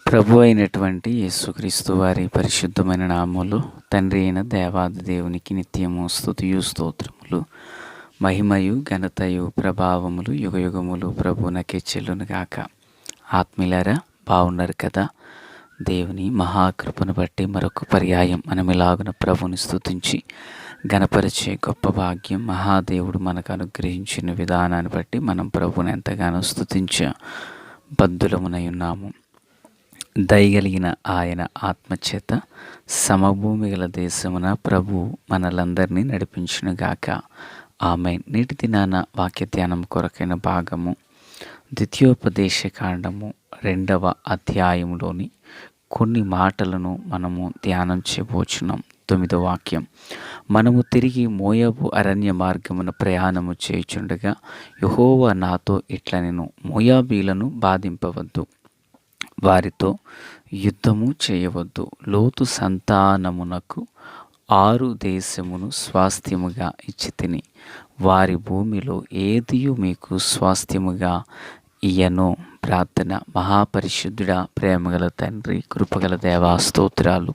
ప్రభు అయినటువంటి యేసుక్రీస్తు వారి పరిశుద్ధమైన నామములో తండ్రి అయిన దేవాది దేవునికి నిత్యము స్తుతియు స్తోత్రములు, మహిమయు ఘనతయు ప్రభావములు యుగయుగములు ప్రభునకే చెల్లును గాక. ఆత్మీయులారా, బాగున్నారు కదా? దేవుని మహాకృపను బట్టి మరొక పర్యాయం మనం ఇలాగున ప్రభుని స్తుతించి గణపరిచే గొప్ప భాగ్యం మహాదేవుడు మనకు అనుగ్రహించిన విధానాన్ని బట్టి మనం ప్రభుని ఎంతగానో స్తుతించ బద్ధులమునై ఉన్నాము. దయగలిగిన ఆయన ఆత్మచేత సమభూమి గల దేశమున ప్రభు మనలందరినీ నడిపించునుగాక. ఆమేన్. నేటి దినాన వాక్య ధ్యానం కొరకైన భాగము ద్వితీయోపదేశ కాండము 2వ అధ్యాయంలోని కొన్ని మాటలను మనము ధ్యానం చేయబోచున్నాం. 9వ వాక్యం, మనము తిరిగి మోయాబు అరణ్య మార్గమున ప్రయాణము చేయుచుండగా యెహోవా నాతో ఇట్లనెను, మోయాబీలను బాధింపవద్దు, వారితో యుద్ధము చేయవద్దు. లోతు సంతానమునకు 6 దేశమును స్వాస్థ్యముగా ఇచ్చి తిని, వారి భూమిలో ఏదియు మీకు స్వాస్థ్యముగా ఇయ్యను. ప్రార్థన. మహాపరిశుద్ధుడా, ప్రేమగల తండ్రి, కృపగల దేవా, స్తోత్రాలు.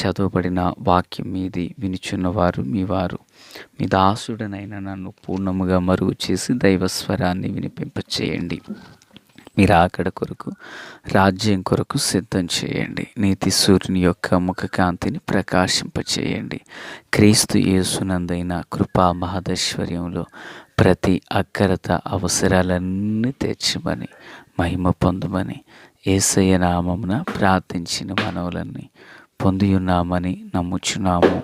చదవబడిన వాక్యం మీది వినుచున్నవారు మీవారు, మీ దాసుడనైన నన్ను పూర్ణముగా మరుగు చేసి దైవస్వరాన్ని వినిపింపచేయండి. మీరు ఆకడ కొరకు, రాజ్యం కొరకు సిద్ధం చేయండి. నీతి సూర్యుని యొక్క ముఖకాంతిని ప్రకాశింపచేయండి. క్రీస్తు యేసునందైన కృపా మహదైశ్వర్యంలో ప్రతి అక్కరత అవసరాలన్నీ తీర్చమని, మహిమ పొందమని యేసయ్య నామమున ప్రార్థించిన మనవులన్నీ పొందియున్నామని నమ్ముచున్నాము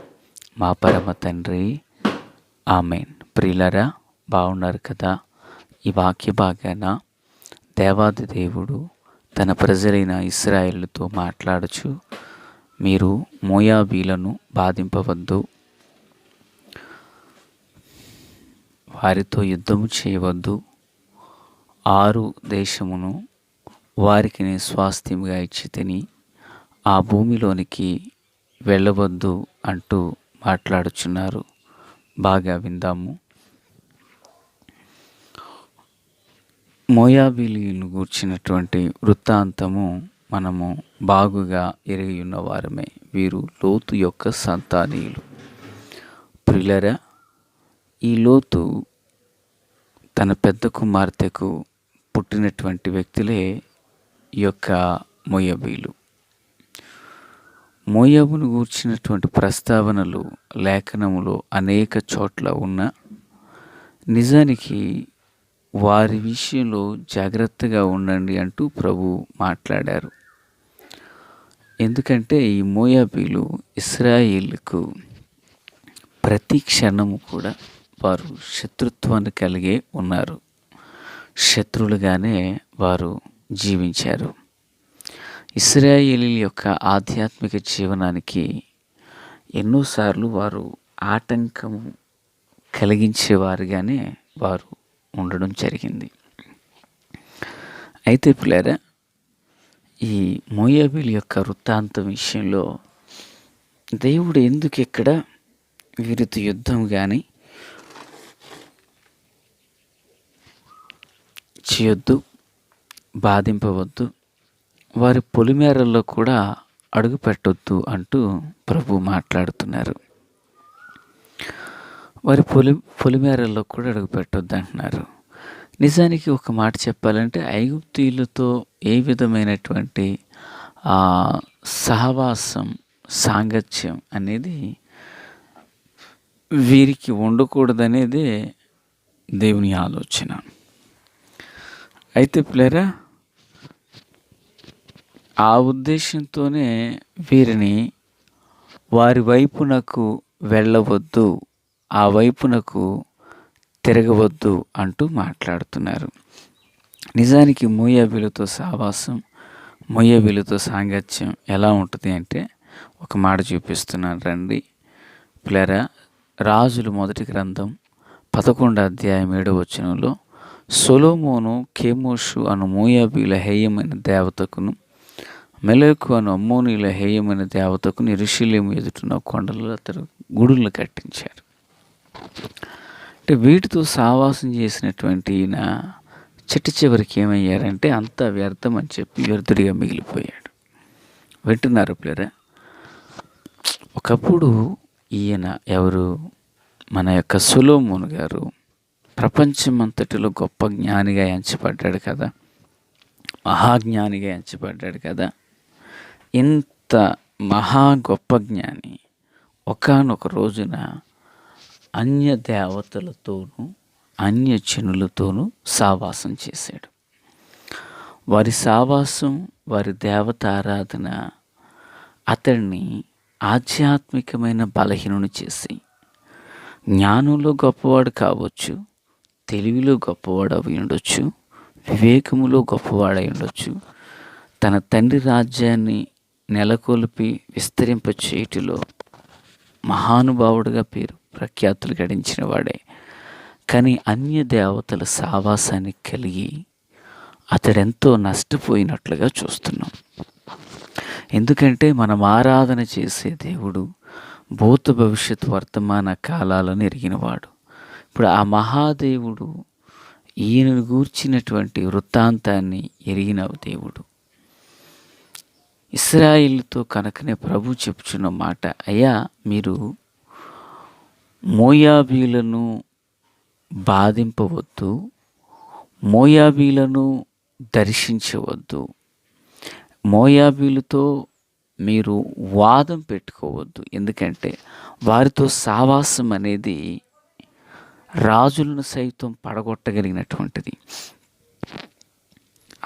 మా పరమ తండ్రి. ఆమేన్. ప్రియులారా, బాగున్నారు కదా? ఈ వాక్య భాగాన దేవాది దేవుడు తన ప్రజలైన ఇశ్రాయేలుతో మాట్లాడుచు, మీరు మోయాబీలను బాధింపవద్దు, వారితో యుద్ధము చేయవద్దు, 6 దేశమును వారికి నేను స్వాస్థ్యముగా ఇచ్చి తిని ఆ భూమిలోనికి వెళ్ళవద్దు అంటూ మాట్లాడుచున్నారు. బాగా విందాము. మోయాబీలను గూర్చినటువంటి వృత్తాంతము మనము బాగుగా ఎరిగి ఉన్నవారమే. వీరు లోతు యొక్క సంతానీయులు. ప్రియులారా, ఈ లోతు తన పెద్ద కుమార్తెకు పుట్టినటువంటి వ్యక్తులే ఈ యొక్క మోయాబీలు. మోయాబును గూర్చినటువంటి ప్రస్తావనలు లేఖనములో అనేక చోట్ల ఉన్న, నిజానికి వారి విషయంలో జాగ్రత్తగా ఉండండి అంటూ ప్రభు మాట్లాడారు. ఎందుకంటే ఈ మోయాబీలు ఇశ్రాయేలుకు ప్రతి క్షణము కూడా వారు శత్రుత్వాన్ని కలిగే ఉన్నారు. శత్రువులుగానే వారు జీవించారు. ఇశ్రాయేలీల యొక్క ఆధ్యాత్మిక జీవనానికి ఎన్నోసార్లు వారు ఆటంకము కలిగించేవారుగానే వారు ఉండడం జరిగింది. అయితే పిల్లరా, ఈ మోయాబీల యొక్క వృత్తాంతం విషయంలో దేవుడు ఎందుకు ఇక్కడ వీరితో యుద్ధం కానీ చేయొద్దు, బాధింపవద్దు, వారి పొలిమేరల్లో కూడా అడుగు పెట్టొద్దు అంటూ ప్రభు మాట్లాడుతున్నారు. వారి పొలిమేరల్లో కూడా అడుగు పెట్టొద్దు అంటున్నారు. నిజానికి ఒక మాట చెప్పాలంటే, ఐగుప్తీయులతో ఏ విధమైనటువంటి సహవాసం, సాంగత్యం అనేది వీరికి ఉండకూడదనేదే దేవుని ఆలోచన. అయితే పిల్లరా, ఆ ఉద్దేశంతోనే వీరిని వారి వైపునకు వెళ్ళవద్దు, ఆ వైపునకు తిరగవద్దు అంటూ మాట్లాడుతున్నారు. నిజానికి మోయాబీలతో సహవాసం, మోయాబీలతో సాంగత్యం ఎలా ఉంటుంది అంటే, ఒక మాట చూపిస్తున్నాను రండి పిల్లరా. రాజులు మొదటి గ్రంథం 11వ అధ్యాయం 7వ వచనంలో, సొలొమోను కెమోషు అను మోయాబీల హేయమైన దేవతకును, మెలకు అను అమ్మోనీల హేయమైన దేవతకును యెరూషలేము ఎదుటున్న కొండలలో అతడు గుడులను కట్టించారు. అంటే వీటితో సహవాసం చేసినటువంటి ఈయన చిట్ట చివరికి ఏమయ్యారంటే అంతా వ్యర్థం అని చెప్పి వ్యర్థుడిగా మిగిలిపోయాడు. వింటున్నారు ప్లేరా? ఒకప్పుడు ఈయన ఎవరు, మన యొక్క సొలొమోను గారు ప్రపంచమంతటిలో గొప్ప జ్ఞానిగా ఎంచబడ్డాడు కదా, మహాజ్ఞానిగా ఎంచబడ్డాడు కదా. ఇంత మహా గొప్ప జ్ఞాని ఒకానొక రోజున అన్య దేవతలతోనూ అన్య జనులతోనూ సావాసం చేశాడు. వారి సావాసం, వారి దేవత ఆరాధన అతడిని ఆధ్యాత్మికమైన బలహీనుని చేసి, జ్ఞానంలో గొప్పవాడు కావచ్చు, తెలివిలో గొప్పవాడు అయి ఉండొచ్చు, వివేకములో గొప్పవాడై ఉండొచ్చు, తన తండ్రి రాజ్యాన్ని నెలకొల్పి విస్తరింపచేయుటలో మహానుభావుడిగా పేరు ప్రఖ్యాతులు గడించిన వాడే. కానీ అన్య దేవతల సావాసాన్ని కలిగి అతడెంతో నష్టపోయినట్లుగా చూస్తున్నాం. ఎందుకంటే మనం ఆరాధన చేసే దేవుడు భూత భవిష్యత్ వర్తమాన కాలాలను ఎరిగినవాడు. ఇప్పుడు ఆ మహాదేవుడు ఈయనను గూర్చినటువంటి వృత్తాంతాన్ని ఎరిగిన దేవుడు. ఇశ్రాయేలుతో కనుకనే ప్రభు చెప్పుచున్న మాట, అయ్యా మీరు మోయాబీలను బాధింపవద్దు, మోయాబీలను దర్శించవద్దు, మోయాబీలతో మీరు వాదం పెట్టుకోవద్దు. ఎందుకంటే వారితో సావాసం అనేది రాజులను సైతం పడగొట్టగలిగినటువంటిది.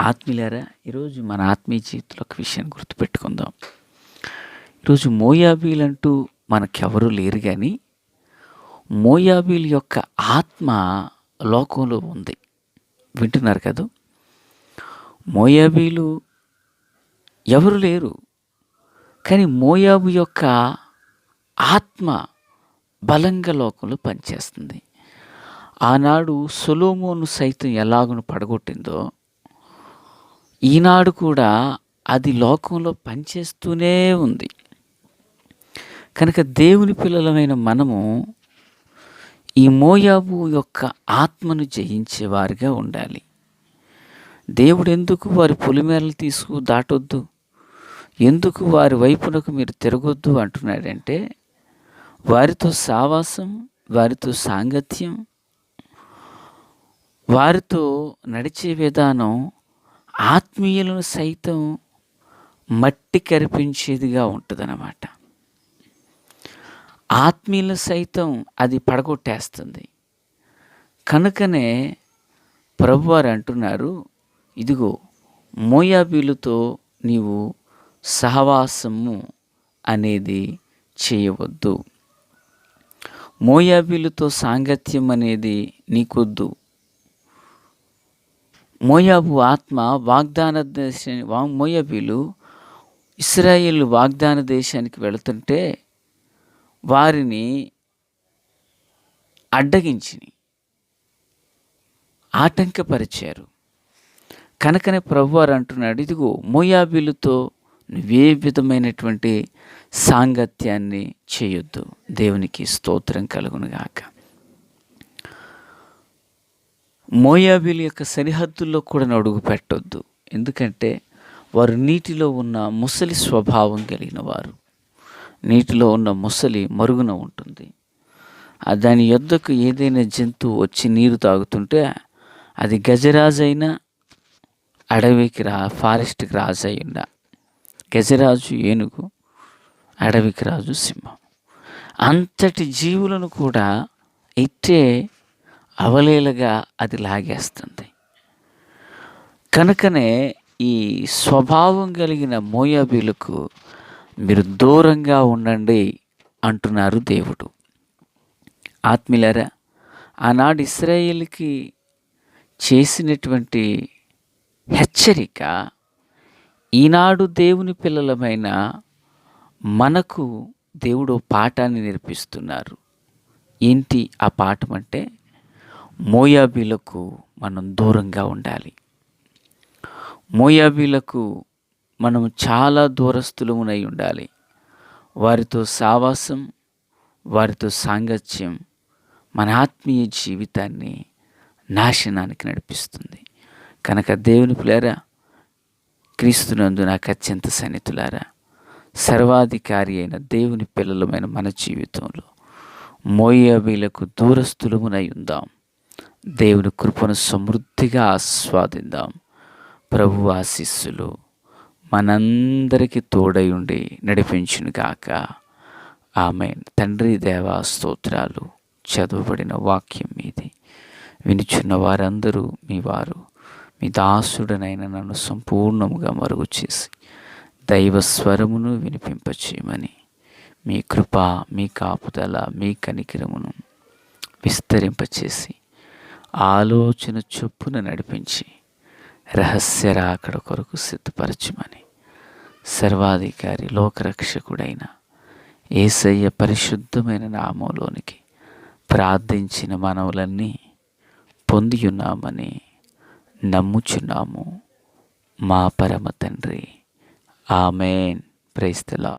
ఆత్మీయులారా, ఈరోజు మన ఆత్మీయ జీవితంలో ఒక విషయాన్ని గుర్తుపెట్టుకుందాం. ఈరోజు మోయాబీలంటూ మనకెవరూ లేరు, కానీ మోయాబీల యొక్క ఆత్మ లోకంలో ఉంది. వింటున్నారు కదా? మోయాబీలు ఎవరు లేరు, కానీ మోయాబు యొక్క ఆత్మ బలంగా లోకంలో పనిచేస్తుంది. ఆనాడు సొలొమోను సైతం ఎలాగను పడగొట్టిందో, ఈనాడు కూడా అది లోకంలో పనిచేస్తూనే ఉంది. కనుక దేవుని పిల్లలమైన మనము ఈ మోయాబు యొక్క ఆత్మను జయించేవారిగా ఉండాలి. దేవుడు ఎందుకు వారి పొలిమేరలు తీసుకు దాటొద్దు, ఎందుకు వారి వైపునకు మీరు తిరగొద్దు అంటున్నాడంటే, వారితో సావాసం, వారితో సాంగత్యం, వారితో నడిచే విధానం ఆత్మీయులను సైతం మట్టి కరిపించేదిగా ఉంటుందన్నమాట. ఆత్మీయులను సైతం అది పడగొట్టేస్తుంది. కనుకనే ప్రభువారు అంటున్నారు, ఇదిగో మోయాబీలతో నీవు సహవాసము అనేది చేయవద్దు, మోయాబీలతో సాంగత్యం అనేది నీకొద్దు. మోయాబు ఆత్మ వాగ్దాన మోయాబీలు ఇశ్రాయేలు వాగ్దాన దేశానికి వెళుతుంటే వారిని అడ్డగించి ఆటంకపరిచారు. కనుకనే ప్రభువారు అంటున్నాడు, ఇదిగో మోయాబీలతో నువ్వే విధమైనటువంటి సాంగత్యాన్ని చేయొద్దు. దేవునికి స్తోత్రం కలుగునుగాక. మోయాబీల యొక్క సరిహద్దుల్లో కూడా అడుగు పెట్టొద్దు. ఎందుకంటే వారు నీటిలో ఉన్న ముసలి స్వభావం కలిగిన వారు. నీటిలో ఉన్న ముసలి మరుగున ఉంటుంది. దాని యొద్దకు ఏదైనా జంతువు వచ్చి నీరు తాగుతుంటే అది గజరాజైనా అడవికి ఫారెస్ట్కి రాజు అయ్యిందా, గజరాజు ఏనుగు, అడవికి రాజు సింహం, అంతటి జీవులను కూడా ఇట్టే అవలేలగా అది లాగేస్తుంది. కనుకనే ఈ స్వభావం కలిగిన మోయాబీలకు మీరు దూరంగా ఉండండి అంటున్నారు దేవుడు. ఆత్మీయులారా, ఆనాడు ఇశ్రాయేలుకి చేసినటువంటి హెచ్చరిక ఈనాడు దేవుని పిల్లలమైన మనకు దేవుడు పాఠాన్ని నేర్పిస్తున్నారు. ఏంటి ఆ పాఠం అంటే, మోయాబీలకు మనం దూరంగా ఉండాలి. మోయాబీలకు మనం చాలా దూరస్తులమునై ఉండాలి. వారితో సావాసం, వారితో సాంగత్యం మన ఆత్మీయ జీవితాన్ని నాశనానికి నడిపిస్తుంది. కనుక దేవుని పిల్లారా, క్రీస్తునందు నాకు అత్యంత సన్నిహితులారా, సర్వాధికారి అయిన దేవుని పిల్లలమైన మన జీవితంలో మోయాబీలకు దూరస్థులమునై ఉందాం. దేవుని కృపను సమృద్ధిగా ఆస్వాదిద్దాం. ప్రభు ఆశీస్సులు మనందరికీ తోడై ఉండి నడిపించునుగాక. ఆమేన్. తండ్రి దేవా స్తోత్రాలు. చదవబడిన వాక్యం మీది వినుచున్న వారందరూ మీ వారు, మీ దాసుడనైన నన్ను సంపూర్ణముగా మరుగు చేసి దైవ స్వరమును వినిపింపచేయమని, మీ కృప, మీ కాపుదల, మీ కనికరమును విస్తరింపచేసి ఆలోచన చొప్పున నడిపించి రహస్య రాకడ కొరకు సిద్ధపరచమని సర్వాధికారి లోకరక్షకుడైన యేసయ్య పరిశుద్ధమైన నామంలోనికి ప్రార్థించిన మనవులన్నీ పొందియున్నామని నమ్ముచున్నాము మా పరమ తండ్రి. ఆమేన్. Praise the lord.